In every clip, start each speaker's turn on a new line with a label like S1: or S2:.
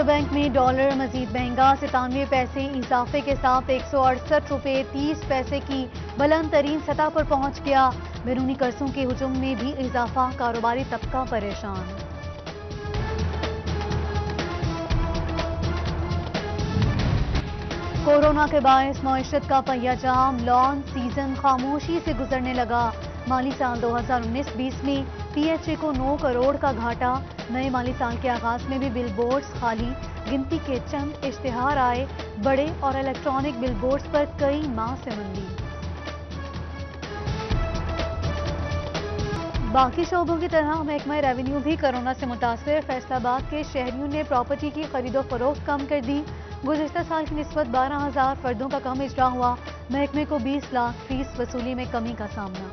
S1: Reserve bank میں dollar مزید مہنگا، 97 پیسے اضافے کے ساتھ 168 روپے 30 پیسے کی بلند ترین سطح پر پہنچ گیا۔ بیرونی قرضوں کے حجم میں بھی اضافہ، کاروباری طبقہ پریشان۔ کورونا کے باعث معیشت کا پہیہ جام، لان سیزن خاموشی سے گزرنے لگا۔ مالی سال 2019-20 میں پی ایچ اے کو 9 کروڑ کا گھاٹا۔ نئے مالی سال کے آغاز میں بھی بل بورڈز خالی، گنتی کے چند اشتہار آئے، بڑے اور الیکٹرانک بل بورڈز پر کئی ماہ سے مندی۔ باقی شعبوں کی طرح محکمہ ریونیو بھی کورونا سے متاثر۔ فیصل آباد کے شہریوں نے پراپرٹی کی خرید و فروخت کم کر دی۔ گزشتہ سال کی نسبت 12,000 فردوں کا کم اجرا ہوا۔ محکمے کو 20 لاکھ فیس وصولی میں کمی کا سامنا۔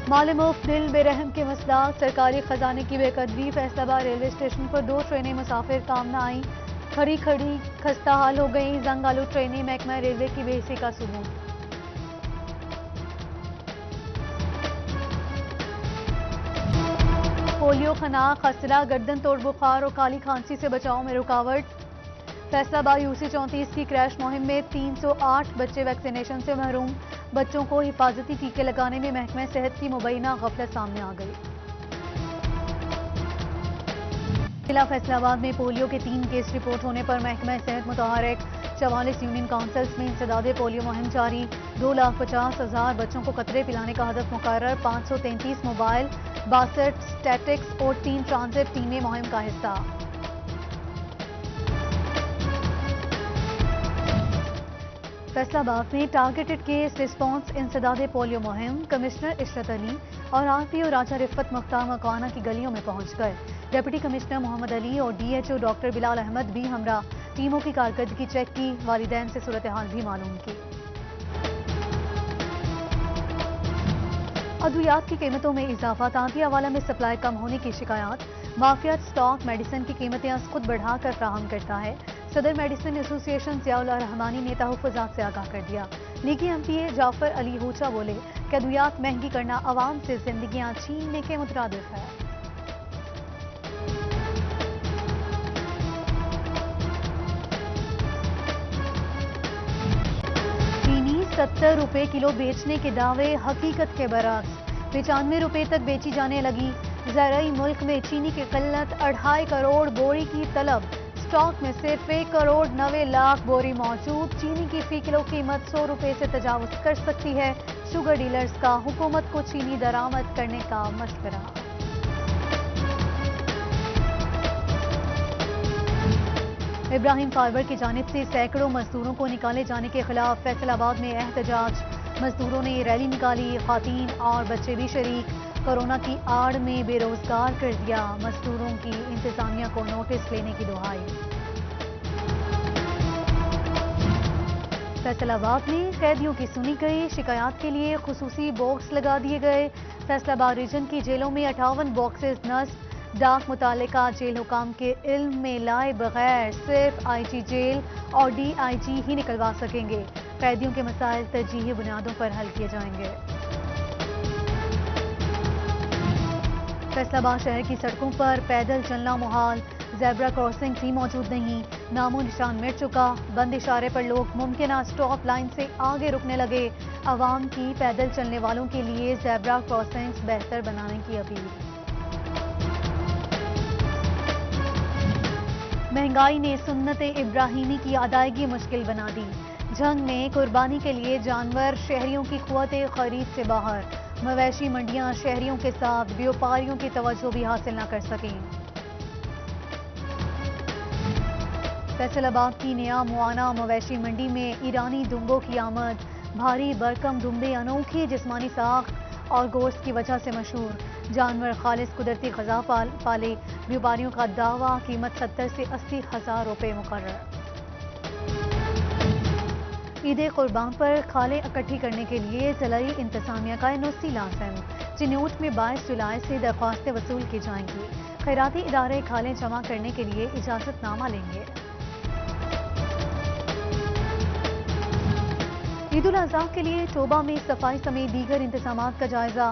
S1: مال مفت دل بے رحم کے مسئلات، سرکاری خزانے کی بے قدری۔ فیصل آباد ریلوے اسٹیشن پر 2 ٹرینیں مسافر کام نہ آئیں، کھڑی خستہ حال ہو گئیں۔ زنگ آلود ٹرینیں محکمہ ریلوے کی بے حسی کا ثبوت۔ پولیو، خناق، خسرہ، گردن توڑ بخار اور کالی کھانسی سے بچاؤ میں رکاوٹ۔ فیصل آباد UC 34 کی کریش مہم میں 308 بچے ویکسینیشن سے محروم۔ بچوں کو حفاظتی ٹیکے لگانے میں محکمہ صحت کی مبینہ غفلت سامنے آ گئی۔ ضلع فیصل آباد میں پولیو کے 3 کیس رپورٹ ہونے پر محکمہ صحت متحرک۔ 44 یونین کونسلز میں انسداد پولیو مہم جاری۔ 2,50,000 بچوں کو قطرے پلانے کا ہدف مقرر۔ 533 موبائل، 62 اسٹیٹکس اور 3 ٹرانزٹ ٹیمیں مہم کا حصہ۔ فیصل آباد میں ٹارگیٹڈ کیس رسپانس انسداد پولیو مہم۔ کمشنر عشرت علی اور RPO راجہ رفت مختار مکوانا کی گلیوں میں پہنچ گئے۔ ڈپٹی کمشنر محمد علی اور DHO ڈاکٹر بلال احمد بھی ہمراہ۔ ٹیموں کی کارکردگی چیک کی، والدین سے صورتحال بھی معلوم کی۔ ادویات کی قیمتوں میں اضافہ، تانتیہ والا میں سپلائی کم ہونے کی شکایات۔ مافیات اسٹاک میڈیسن کی قیمتیں از خود بڑھا کر فراہم کرتا ہے۔ صدر میڈیسن ایسوسی ایشن ضیاء اللہ رحمانی نے تحفظات سے آگاہ کر دیا۔ لیگی MPA جعفر علی ہوچا بولے کہ ادویات مہنگی کرنا عوام سے زندگیاں چھیننے کے مترادف ہے۔ چینی 70 روپے کلو بیچنے کے دعوے حقیقت کے برعکس، 95 روپے تک بیچی جانے لگی۔ زرعی ملک میں چینی کی قلت، 2.5 کروڑ بوری کی طلب۔ اسٹاک میں صرف 1 کروڑ 90 لاکھ بوری موجود۔ چینی کی فی کلو قیمت 100 روپے سے تجاوز کر سکتی ہے۔ شوگر ڈیلرز کا حکومت کو چینی درآمد کرنے کا مشورہ۔ ابراہیم فارور کی جانب سے سینکڑوں مزدوروں کو نکالے جانے کے خلاف فیصل آباد میں احتجاج۔ مزدوروں نے ریلی نکالی، خواتین اور بچے بھی شریک۔ کورونا کی آڑ میں بے روزگار کر دیا، مزدوروں کی انتظامیہ کو نوٹس لینے کی دہائی۔ فیصل آباد میں قیدیوں کی سنی گئی، شکایات کے لیے خصوصی باکس لگا دیے گئے۔ فیصل آباد ریجن کی جیلوں میں 58 باکسز نصب۔ ڈاک متعلقہ جیل حکام کے علم میں لائے بغیر صرف IG جیل اور DIG ہی نکلوا سکیں گے۔ قیدیوں کے مسائل ترجیحی بنیادوں پر حل کیے جائیں گے۔ فیصل آباد شہر کی سڑکوں پر پیدل چلنا محال، زیبرا کراسنگ بھی موجود نہیں، نام و نشان مٹ چکا۔ بند اشارے پر لوگ ممکنہ اسٹاپ لائن سے آگے رکنے لگے۔ عوام کی پیدل چلنے والوں کے لیے زیبرا کراسنگز بہتر بنانے کی اپیل۔ مہنگائی نے سنت ابراہیمی کی ادائیگی مشکل بنا دی۔ جنگ میں قربانی کے لیے جانور شہریوں کی قوت خرید سے باہر۔ مویشی منڈیاں شہریوں کے ساتھ بیوپاریوں کی توجہ بھی حاصل نہ کر سکیں۔ فیصل آباد کی نیا معانہ مویشی منڈی میں ایرانی دمبوں کی آمد۔ بھاری برکم دمبے انوکھی جسمانی ساخت اور گوشت کی وجہ سے مشہور۔ جانور خالص قدرتی غذا پالے، بیوپاریوں کا دعویٰ قیمت 70 سے 80 ہزار روپے مقرر۔ عید قربان پر کھالیں اکٹھی کرنے کے لیے ضلعی انتظامیہ کا NOC لازم۔ چنوٹ میں 22 جولائی سے درخواستیں وصول کی جائیں گی۔ خیراتی ادارے کھالیں جمع کرنے کے لیے اجازت نامہ لیں گے۔ عید الاضحیٰ کے لیے ٹوبہ میں صفائی سمیت دیگر انتظامات کا جائزہ۔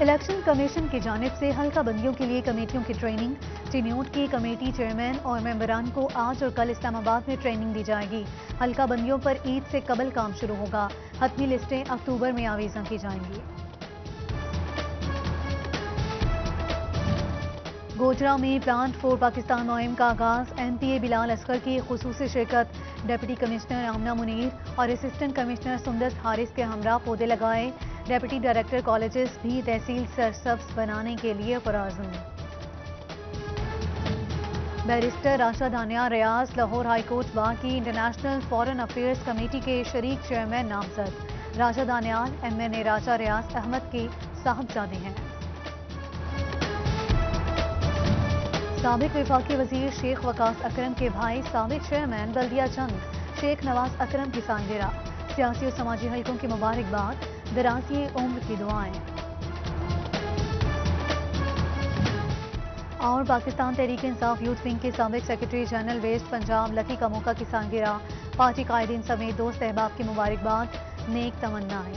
S1: الیکشن کمیشن کی جانب سے حلقہ بندیوں کے لیے کمیٹیوں کی ٹریننگ، ٹینیوٹ کی کمیٹی چیئرمین اور ممبران کو آج اور کل اسلام آباد میں ٹریننگ دی جائے گی۔ حلقہ بندیوں پر عید سے قبل کام شروع ہوگا، حتمی لسٹیں اکتوبر میں آویزاں کی جائیں گی۔ گوجرا میں پلانٹ فور پاکستان مہم کا آغاز، ایم پی اے بلال اصغر کی خصوصی شرکت، ڈپٹی کمشنر آمنہ منیر اور اسسٹنٹ کمشنر سندس حارث کے ہمراہ پودے لگائے، ڈپٹی ڈائریکٹر کالجز بھی تحصیل سرسبز بنانے کے لیے پرعزم۔ بیرسٹر راشد دانیال ریاض لاہور ہائی کورٹ بار کی انٹرنیشنل فارن افیئرز کمیٹی کے شریک چیئرمین نامزد، راشد دانیال ایم این اے راجہ ریاض احمد کے صاحبزادے ہیں۔ سابق وفاقی وزیر شیخ وقاص اکرم کے بھائی سابق چیئرمین بلدیہ جنگ شیخ نواز اکرم کی سالگرہ، سیاسی و سماجی حلقوں کی مبارکباد، درازی عمر کی دعائیں۔ اور پاکستان تحریک انصاف یوتھ ونگ کے سابق سیکرٹری جنرل ویسٹ پنجاب لکی کموکا کی سالگرہ، پارٹی قائدین سمیت دوست احباب کی مبارکباد، نیک تمنائیں۔